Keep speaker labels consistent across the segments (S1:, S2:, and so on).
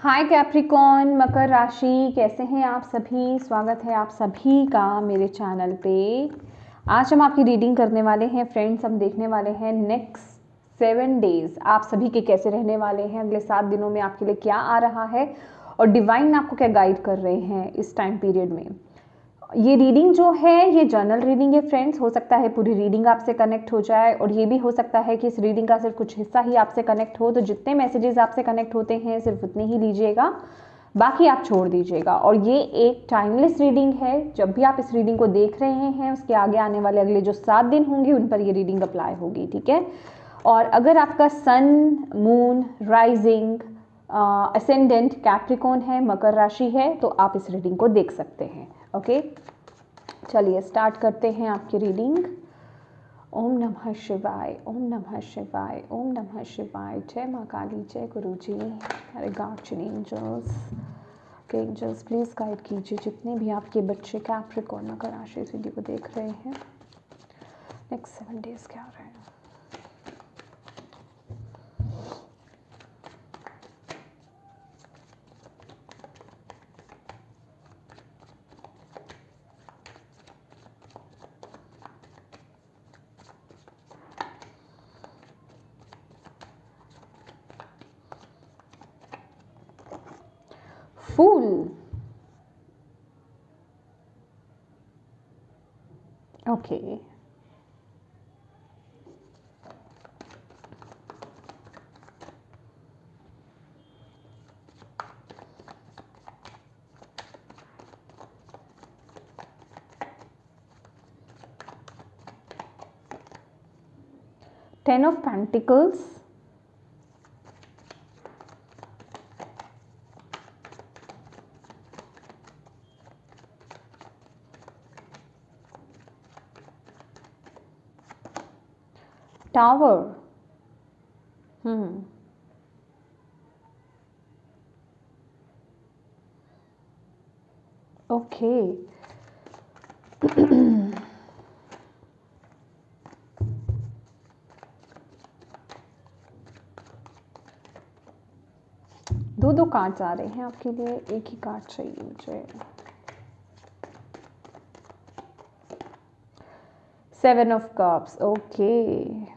S1: हाय Capricorn, मकर राशि, कैसे हैं आप सभी। स्वागत है आप सभी का मेरे चैनल पे। आज हम आपकी रीडिंग करने वाले हैं फ्रेंड्स। हम देखने वाले हैं नेक्स्ट 7 डेज आप सभी के कैसे रहने वाले हैं, अगले 7 दिनों में आपके लिए क्या आ रहा है और डिवाइन आपको क्या गाइड कर रहे हैं इस टाइम पीरियड में। ये रीडिंग जो है ये जर्नल रीडिंग है फ्रेंड्स। हो सकता है पूरी रीडिंग आपसे कनेक्ट हो जाए और ये भी हो सकता है कि इस रीडिंग का सिर्फ कुछ हिस्सा ही आपसे कनेक्ट हो। तो जितने मैसेजेस आपसे कनेक्ट होते हैं सिर्फ उतने ही लीजिएगा, बाकी आप छोड़ दीजिएगा। और ये एक टाइमलेस रीडिंग है। जब भी आप इस रीडिंग को देख रहे हैं उसके आगे आने वाले अगले जो 7 दिन होंगे उन पर ये रीडिंग अप्लाई होगी, ठीक है। और अगर आपका सन, मून, राइजिंग, असेंडेंट कैप्रिकॉर्न है, मकर राशि है, तो आप इस रीडिंग को देख सकते हैं। ओके, चलिए स्टार्ट करते हैं आपकी रीडिंग। ओम नमः शिवाय, ओम नमः शिवाय, ओम नमः शिवाय। जय माँ काली, जय गुरु जी, हमारे गार्जियन एंजल्स के एंजल्स प्लीज़ गाइड कीजिए जितने भी आपके बच्चे कैप्रिकॉर्न मकर राशि इस वीडियो को देख रहे हैं। नेक्स्ट 7 डेज क्या हो रहा है। Fool, okay. Ten of Pentacles, Tower, okay. दो कार्ड्स आ रहे हैं आपके लिए, एक ही कार्ड चाहिए मुझे। 7 of Cups, okay.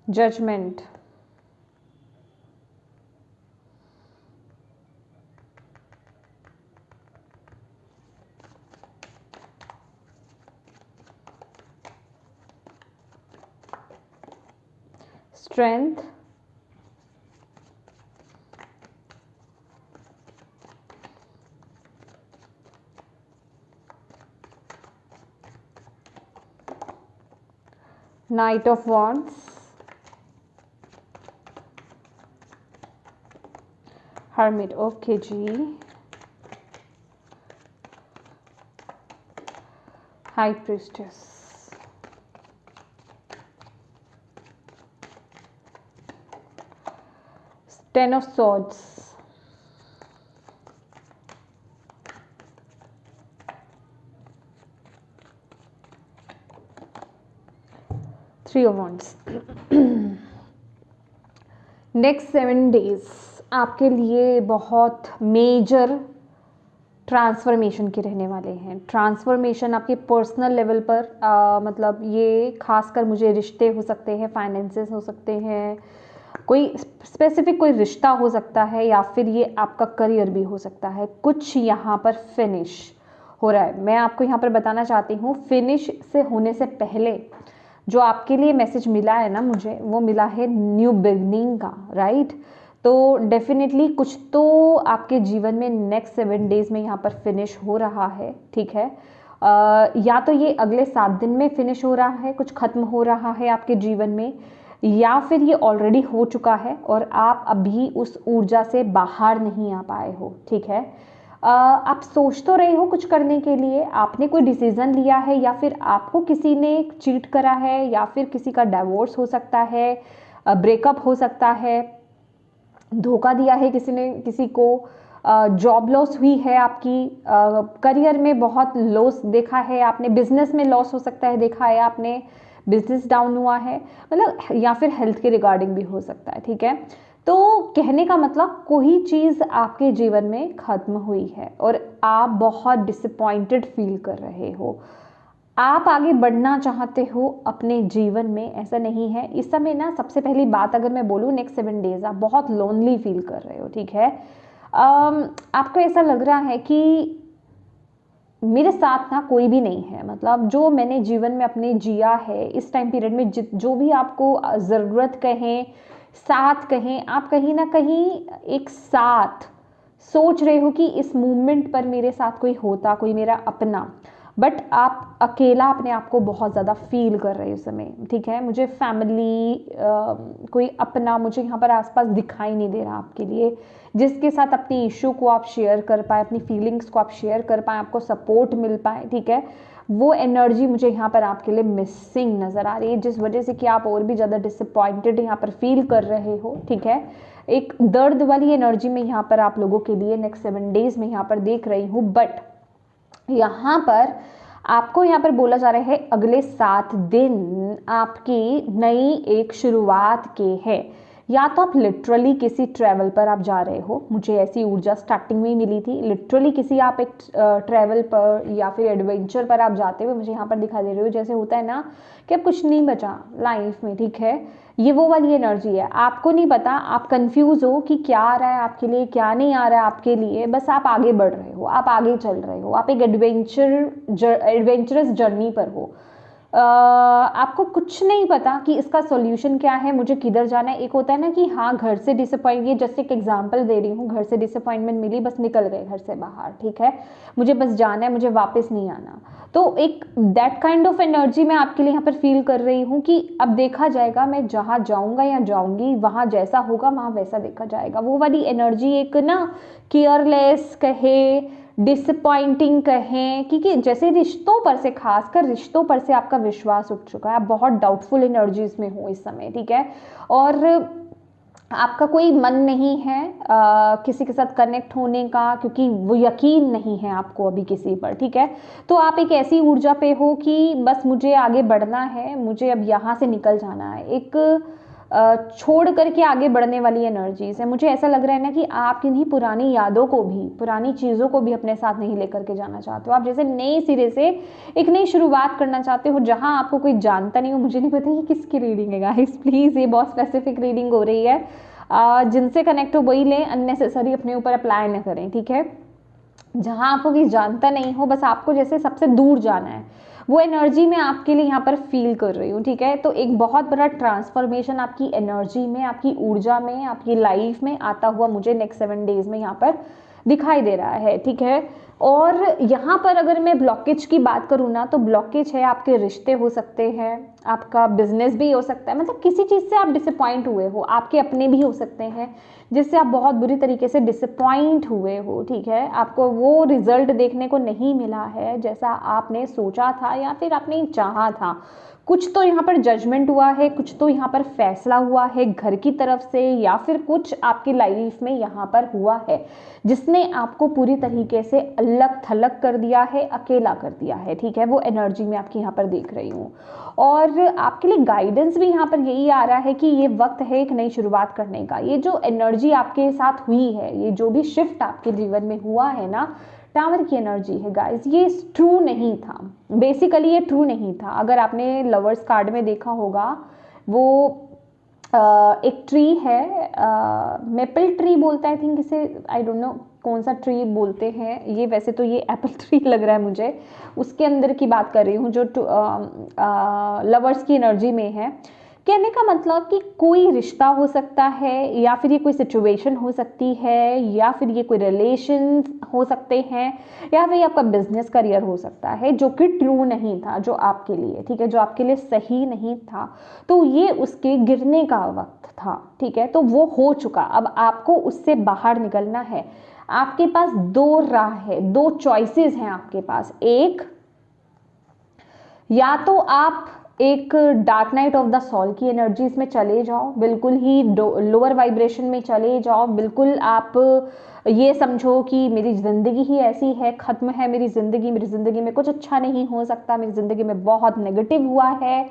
S1: Judgement, strength, knight of wands, hermit, okay जी। High priestess, ten of swords, three of wands. Next 7 days आपके लिए बहुत मेजर ट्रांसफॉर्मेशन के रहने वाले हैं। ट्रांसफॉर्मेशन आपके पर्सनल लेवल पर मतलब ये खासकर मुझे रिश्ते हो सकते हैं, फाइनेंसेस हो सकते हैं, कोई स्पेसिफिक कोई रिश्ता हो सकता है, या फिर ये आपका करियर भी हो सकता है। कुछ यहाँ पर फिनिश हो रहा है। मैं आपको यहाँ पर बताना चाहती हूँ, फिनिश से होने से पहले जो आपके लिए मैसेज मिला है ना मुझे, वो मिला है न्यू बिगनिंग का, राइट। तो डेफिनेटली कुछ तो आपके जीवन में नेक्स्ट 7 डेज में यहाँ पर फिनिश हो रहा है, ठीक है। या तो ये अगले 7 दिन में फिनिश हो रहा है, कुछ खत्म हो रहा है आपके जीवन में, या फिर ये ऑलरेडी हो चुका है और आप अभी उस ऊर्जा से बाहर नहीं आ पाए हो, ठीक है। आप सोच तो रहे हो कुछ करने के लिए, आपने कोई डिसीजन लिया है, या फिर आपको किसी ने चीट करा है, या फिर किसी का डाइवोर्स हो सकता है, ब्रेकअप हो सकता है, धोखा दिया है किसी ने किसी को, जॉब लॉस हुई है आपकी, करियर में बहुत लॉस देखा है आपने, बिजनेस में लॉस हो सकता है देखा है आपने, बिजनेस डाउन हुआ है, मतलब या फिर हेल्थ के रिगार्डिंग भी हो सकता है, ठीक है। तो कहने का मतलब कोई चीज़ आपके जीवन में ख़त्म हुई है और आप बहुत डिसअपॉइंटेड फील कर रहे हो, आप आगे बढ़ना चाहते हो अपने जीवन में, ऐसा नहीं है इस समय ना। सबसे पहली बात अगर मैं बोलूँ, नेक्स्ट 7 डेज आप बहुत लोनली फील कर रहे हो, ठीक है। आपको ऐसा लग रहा है कि मेरे साथ ना कोई भी नहीं है, मतलब जो मैंने जीवन में अपने जिया है इस टाइम पीरियड में, जो भी आपको ज़रूरत कहें, साथ कहें, आप कहीं ना कहीं एक साथ सोच रहे हो कि इस मूवमेंट पर मेरे साथ कोई होता, कोई मेरा अपना, बट आप अकेला अपने आप को बहुत ज़्यादा फील कर रहे हो उस समय, ठीक है। मुझे फैमिली, कोई अपना मुझे यहाँ पर आसपास दिखाई नहीं दे रहा आपके लिए, जिसके साथ अपनी इशू को आप शेयर कर पाए, अपनी फीलिंग्स को आप शेयर कर पाए, आपको सपोर्ट मिल पाए, ठीक है। वो एनर्जी मुझे यहाँ पर आपके लिए मिसिंग नज़र आ रही है, जिस वजह से कि आप और भी ज़्यादा डिसअपॉइंटेड यहाँ पर फील कर रहे हो, ठीक है। एक दर्द वाली एनर्जी में यहाँ पर आप लोगों के लिए नेक्स्ट 7 डेज में यहाँ पर देख रही हूँ। बट यहाँ पर आपको यहाँ पर बोला जा रहा है अगले 7 दिन आपकी नई एक शुरुआत के है, या तो आप लिटरली किसी ट्रैवल पर आप जा रहे हो, मुझे ऐसी ऊर्जा स्टार्टिंग में ही मिली थी, लिटरली किसी आप एक ट्रैवल पर या फिर एडवेंचर पर आप जाते हुए मुझे यहाँ पर दिखा दे रहे हो। जैसे होता है ना कि अब कुछ नहीं बचा लाइफ में, ठीक है, ये वो वाली एनर्जी है। आपको नहीं पता, आप कंफ्यूज हो कि क्या आ रहा है आपके लिए, क्या नहीं आ रहा है आपके लिए, बस आप आगे बढ़ रहे हो, आप आगे चल रहे हो, आप एक एडवेंचरस जर्नी पर हो। आपको कुछ नहीं पता कि इसका सॉल्यूशन क्या है, मुझे किधर जाना है। एक होता है ना कि हाँ घर से डिसअपॉइंट, ये जस्ट एक एग्जांपल दे रही हूँ, घर से डिसअपॉइंटमेंट मिली, बस निकल गए घर से बाहर, ठीक है, मुझे बस जाना है, मुझे वापस नहीं आना। तो एक दैट काइंड ऑफ एनर्जी मैं आपके लिए यहाँ पर फील कर रही हूँ कि अब देखा जाएगा, मैं जहाँ जाऊँगा या जाऊँगी वहाँ जैसा होगा वहाँ वैसा देखा जाएगा। वो वाली एनर्जी एक ना केयरलेस कहे, डिसअपॉइंटिंग कहें, क्योंकि जैसे रिश्तों पर से, खासकर रिश्तों पर से आपका विश्वास उठ चुका है, आप बहुत डाउटफुल एनर्जीज में हो इस समय, ठीक है। और आपका कोई मन नहीं है किसी के साथ कनेक्ट होने का, क्योंकि वो यकीन नहीं है आपको अभी किसी पर, ठीक है। तो आप एक ऐसी ऊर्जा पे हो कि बस मुझे आगे बढ़ना है, मुझे अब यहाँ से निकल जाना है, एक छोड़ करके आगे बढ़ने वाली एनर्जीज है। मुझे ऐसा लग रहा है ना कि आप किन्हीं पुरानी यादों को भी, पुरानी चीज़ों को भी अपने साथ नहीं लेकर के जाना चाहते हो। आप जैसे नए सिरे से एक नई शुरुआत करना चाहते हो, जहां आपको कोई जानता नहीं हो। मुझे नहीं पता कि किसकी रीडिंग है गाइस, प्लीज़ ये बहुत स्पेसिफिक रीडिंग हो रही है, जिनसे कनेक्ट हो वही लें, अननेसेसरी अपने ऊपर अप्लाई न करें, ठीक है। जहां आपको कोई जानता नहीं हो, बस आपको जैसे सबसे दूर जाना है, वो एनर्जी मैं आपके लिए यहाँ पर फील कर रही हूँ, ठीक है। तो एक बहुत बड़ा ट्रांसफॉर्मेशन आपकी एनर्जी में, आपकी ऊर्जा में, आपकी लाइफ में आता हुआ मुझे नेक्स्ट 7 डेज में यहाँ पर दिखाई दे रहा है, ठीक है। और यहाँ पर अगर मैं ब्लॉकेज की बात करूँ ना, तो ब्लॉकेज है, आपके रिश्ते हो सकते हैं, आपका बिजनेस भी हो सकता है, मतलब किसी चीज़ से आप डिसअपॉइंट हुए हो, आपके अपने भी हो सकते हैं जिससे आप बहुत बुरी तरीके से डिसअपॉइंट हुए हो, ठीक है। आपको वो रिजल्ट देखने को नहीं मिला है जैसा आपने सोचा था या फिर आपने चाहा था। कुछ तो यहाँ पर जजमेंट हुआ है, कुछ तो यहाँ पर फैसला हुआ है घर की तरफ से, या फिर कुछ आपकी लाइफ में यहाँ पर हुआ है जिसने आपको पूरी तरीके से अलग थलग कर दिया है, अकेला कर दिया है, ठीक है। वो एनर्जी मैं आपकी यहाँ पर देख रही हूँ। और आपके लिए गाइडेंस भी यहाँ पर यही आ रहा है कि ये वक्त है एक नई शुरुआत करने का। ये जो एनर्जी आपके साथ हुई है, ये जो भी शिफ्ट आपके जीवन में हुआ है ना, टावर की एनर्जी है गाइस, ये ट्रू नहीं था, बेसिकली ये ट्रू नहीं था। अगर आपने लवर्स कार्ड में देखा होगा, वो एक ट्री है, मेपल ट्री बोलता है, आई थिंक इसे, आई डोंट नो कौन सा ट्री बोलते हैं ये, वैसे तो ये एप्पल ट्री लग रहा है मुझे, उसके अंदर की बात कर रही हूँ जो लवर्स की एनर्जी में है। कहने का मतलब कि कोई रिश्ता हो सकता है, या फिर ये कोई सिचुएशन हो सकती है, या फिर ये कोई रिलेशन हो सकते हैं, या फिर ये आपका बिजनेस करियर हो सकता है जो कि ट्रू नहीं था जो आपके लिए, ठीक है, जो आपके लिए सही नहीं था। तो ये उसके गिरने का वक्त था, ठीक है। तो वो हो चुका, अब आपको उससे बाहर निकलना है। आपके पास 2 राह है, 2 चॉइसेस हैं आपके पास। एक, या तो आप एक dark night of the soul की एनर्जीज में चले जाओ, बिल्कुल ही लोअर वाइब्रेशन में चले जाओ, बिल्कुल आप ये समझो कि मेरी ज़िंदगी ही ऐसी है, ख़त्म है मेरी ज़िंदगी में कुछ अच्छा नहीं हो सकता, मेरी ज़िंदगी में बहुत नेगेटिव हुआ है,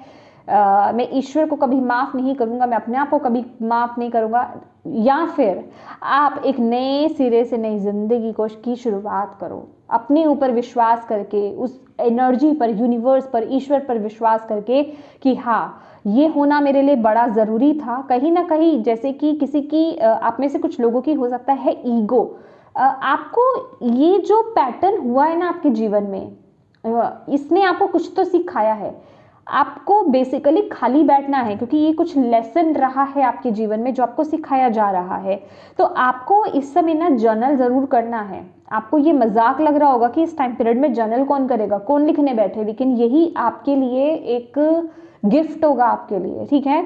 S1: मैं ईश्वर को कभी माफ़ नहीं करूँगा, मैं अपने आप को कभी माफ़ नहीं करूँगा, या फिर आप एक नए सिरे से नई ज़िंदगी की शुरुआत करो अपने ऊपर विश्वास करके, उस एनर्जी पर, यूनिवर्स पर, ईश्वर पर विश्वास करके कि हाँ ये होना मेरे लिए बड़ा ज़रूरी था। कहीं ना कहीं जैसे कि किसी की आप में से कुछ लोगों की हो सकता है ईगो, आपको ये जो पैटर्न हुआ है ना आपके जीवन में, इसने आपको कुछ तो सिखाया है। आपको बेसिकली खाली बैठना है क्योंकि ये कुछ लेसन रहा है आपके जीवन में जो आपको सिखाया जा रहा है। तो आपको इस समय ना जर्नल ज़रूर करना है। आपको ये मजाक लग रहा होगा कि इस टाइम पीरियड में जर्नल कौन करेगा, कौन लिखने बैठे, लेकिन यही आपके लिए एक गिफ्ट होगा आपके लिए, ठीक है।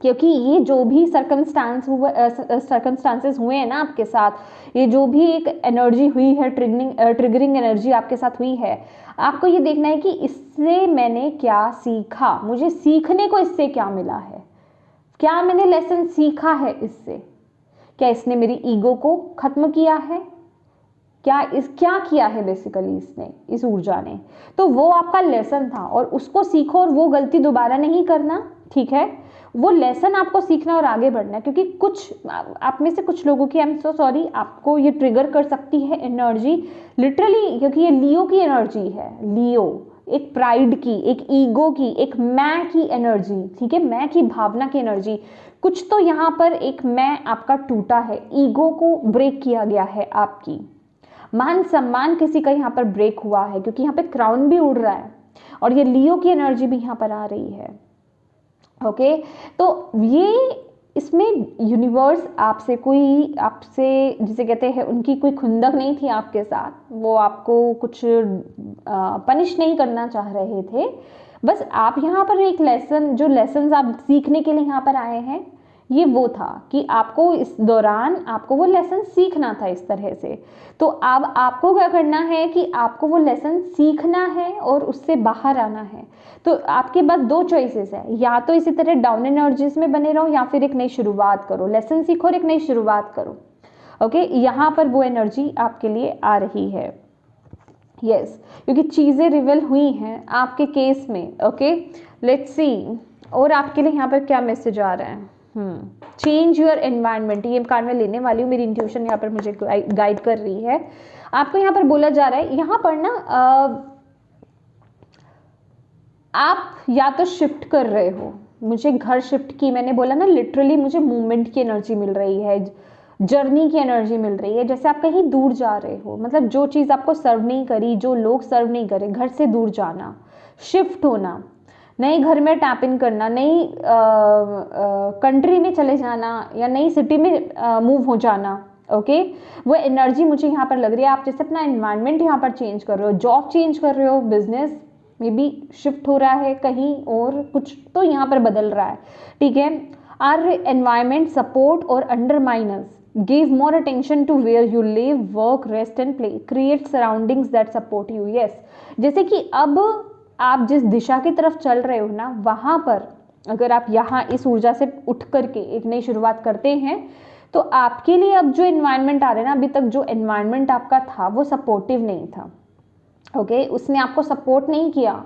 S1: क्योंकि ये जो भी सर्कमस्टांसेस हुए हैं ना आपके साथ, ये जो भी एक एनर्जी हुई है, ट्रिगरिंग एनर्जी आपके साथ हुई है, आपको ये देखना है कि इससे मैंने क्या सीखा, मुझे सीखने को इससे क्या मिला है, क्या मैंने लेसन सीखा है इससे, क्या इसने मेरी ईगो को खत्म किया है, क्या किया है बेसिकली इसने, इस ऊर्जा ने। तो वो आपका लेसन था और उसको सीखो और वो गलती दोबारा नहीं करना, ठीक है। वो लेसन आपको सीखना और आगे बढ़ना है। क्योंकि कुछ आप में से कुछ लोगों की, आई एम सो सॉरी, आपको ये ट्रिगर कर सकती है एनर्जी लिटरली, क्योंकि ये लियो की एनर्जी है। लियो एक प्राइड की, एक ईगो की, एक मैं की एनर्जी, ठीक है, मैं की भावना की एनर्जी। कुछ तो यहाँ पर एक मैं आपका टूटा है, ईगो को ब्रेक किया गया है, आपकी मान सम्मान किसी का यहाँ पर ब्रेक हुआ है, क्योंकि यहाँ पे क्राउन भी उड़ रहा है और ये लियो की एनर्जी भी यहाँ पर आ रही है। ओके, तो ये इसमें यूनिवर्स आपसे जिसे कहते हैं, उनकी कोई खुंदक नहीं थी आपके साथ, वो आपको कुछ पनिश नहीं करना चाह रहे थे। बस आप यहाँ पर एक लेसन, जो लेसन आप सीखने के लिए यहाँ पर आए हैं, ये वो था कि आपको इस दौरान आपको वो लेसन सीखना था इस तरह से। तो अब आपको क्या करना है कि आपको वो लेसन सीखना है और उससे बाहर आना है। तो आपके पास दो चॉइसेस है, या तो इसी तरह डाउन एनर्जीज में बने रहो, या फिर एक नई शुरुआत करो, लेसन सीखो और एक नई शुरुआत करो। ओके, यहाँ पर वो एनर्जी आपके लिए आ रही है। यस, क्योंकि चीज़ें रिवील हुई हैं आपके केस में। ओके, लेट्स सी और आपके लिए यहाँ पर क्या मैसेज आ रहा है। चेंज योर एनवायरनमेंट, ये कार्ड में लेने वाली हूँ, मेरी इंट्यूशन यहाँ पर मुझे गाइड कर रही है। आपको यहाँ पर बोला जा रहा है, यहाँ पर ना आप या तो शिफ्ट कर रहे हो, मुझे घर शिफ्ट की, मैंने बोला ना लिटरली मुझे मूवमेंट की एनर्जी मिल रही है, जर्नी की एनर्जी मिल रही है। जैसे आप कहीं दूर जा रहे हो, मतलब जो चीज़ आपको सर्व नहीं करी, जो लोग सर्व नहीं करे, घर से दूर जाना, शिफ्ट होना, नए घर में टैप इन करना, नई कंट्री में चले जाना या नई सिटी में मूव हो जाना। ओके, वो एनर्जी मुझे यहाँ पर लग रही है। आप जैसे अपना एनवायरनमेंट यहाँ पर चेंज कर रहे हो, जॉब चेंज कर रहे हो, बिजनेस में भी शिफ्ट हो रहा है कहीं, और कुछ तो यहाँ पर बदल रहा है, ठीक है। आर एनवायरनमेंट सपोर्ट और underminers, give more attention to where you live, work, rest and play, create surroundings that support you. Yes, जैसे कि अब आप जिस दिशा की तरफ चल रहे हो ना, वहाँ पर अगर आप यहाँ इस ऊर्जा से उठ करके एक नई शुरुआत करते हैं, तो आपके लिए अब जो एनवायरनमेंट आ रहा है ना, अभी तक जो एनवायरनमेंट आपका था वो सपोर्टिव नहीं था। ओके, उसने आपको सपोर्ट नहीं किया,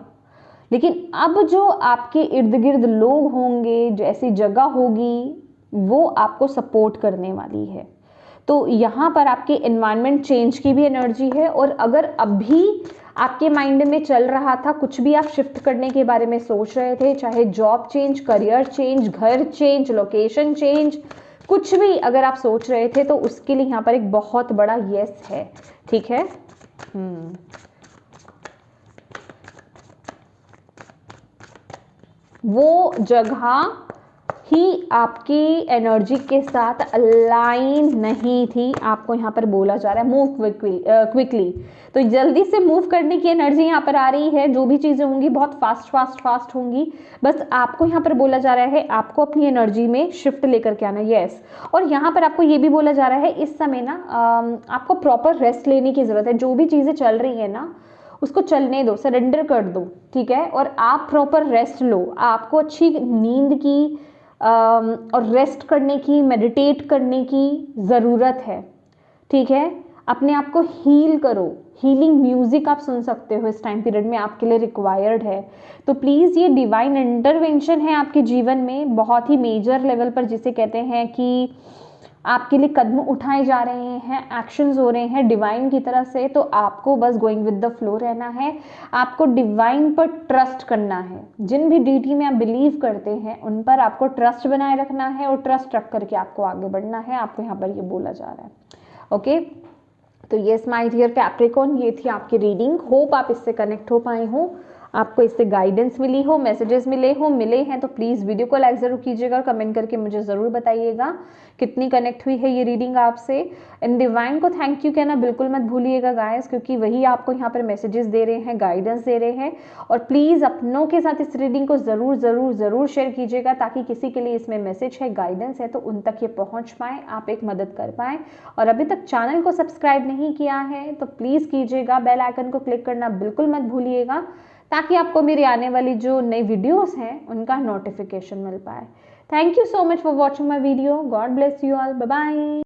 S1: लेकिन अब जो आपके इर्द गिर्द लोग होंगे, जो ऐसी जगह होगी, वो आपको सपोर्ट करने वाली है। तो यहाँ पर आपके एनवायरनमेंट चेंज की भी एनर्जी है। और अगर अभी आपके माइंड में चल रहा था, कुछ भी आप शिफ्ट करने के बारे में सोच रहे थे, चाहे जॉब चेंज, करियर चेंज, घर चेंज, लोकेशन चेंज, कुछ भी अगर आप सोच रहे थे, तो उसके लिए यहाँ पर एक बहुत बड़ा यस है, ठीक है। वो जगह ही आपकी एनर्जी के साथ अलाइन नहीं थी, आपको यहाँ पर बोला जा रहा है मूव क्विकली। तो जल्दी से मूव करने की एनर्जी यहाँ पर आ रही है। जो भी चीज़ें होंगी बहुत फास्ट होंगी। बस आपको यहाँ पर बोला जा रहा है, आपको अपनी एनर्जी में शिफ्ट लेकर के आना। यस, और यहाँ पर आपको ये भी बोला जा रहा है, इस समय ना आपको प्रॉपर रेस्ट लेने की ज़रूरत है। जो भी चीज़ें चल रही है ना, उसको चलने दो, सरेंडर कर दो, ठीक है। और आप प्रॉपर रेस्ट लो, आपको अच्छी नींद की और रेस्ट करने की, मेडिटेट करने की ज़रूरत है, ठीक है। अपने आप को हील करो, हीलिंग म्यूजिक आप सुन सकते हो इस टाइम पीरियड में, आपके लिए रिक्वायर्ड है। तो प्लीज़ ये डिवाइन इंटरवेंशन है आपके जीवन में बहुत ही मेजर लेवल पर, जिसे कहते हैं कि आपके लिए कदम उठाए जा रहे हैं, एक्शंस हो रहे हैं डिवाइन की तरफ से। तो आपको बस गोइंग विद द फ्लो रहना है, आपको डिवाइन पर ट्रस्ट करना है। जिन भी डीटी में आप बिलीव करते हैं उन पर आपको ट्रस्ट बनाए रखना है और ट्रस्ट रख करके आपको आगे बढ़ना है। आपको यहाँ पर ये बोला जा रहा है। ओके, तो येस माय डियर कैप्रिकॉर्न, ये थी आपकी रीडिंग। होप आप इससे कनेक्ट हो पाए हो, आपको इससे गाइडेंस मिली हो, मैसेजेस मिले हैं तो प्लीज़ वीडियो को लाइक ज़रूर कीजिएगा और कमेंट करके मुझे ज़रूर बताइएगा कितनी कनेक्ट हुई है ये रीडिंग आपसे। एंड डिवाइन को थैंक यू कहना बिल्कुल मत भूलिएगा गाइस, क्योंकि वही आपको यहाँ पर मैसेजेस दे रहे हैं, गाइडेंस दे रहे हैं। और प्लीज़ अपनों के साथ इस रीडिंग को ज़रूर शेयर कीजिएगा, ताकि किसी के लिए इसमें मैसेज है, गाइडेंस है तो उन तक ये पहुँच पाएँ, आप एक मदद कर पाएँ। और अभी तक चैनल को सब्सक्राइब नहीं किया है तो प्लीज़ कीजिएगा, बेल आइकन को क्लिक करना बिल्कुल मत भूलिएगा, ताकि आपको मेरी आने वाली जो नई वीडियोस हैं उनका नोटिफिकेशन मिल पाए। Thank you so much for watching my video. God bless you all. Bye bye.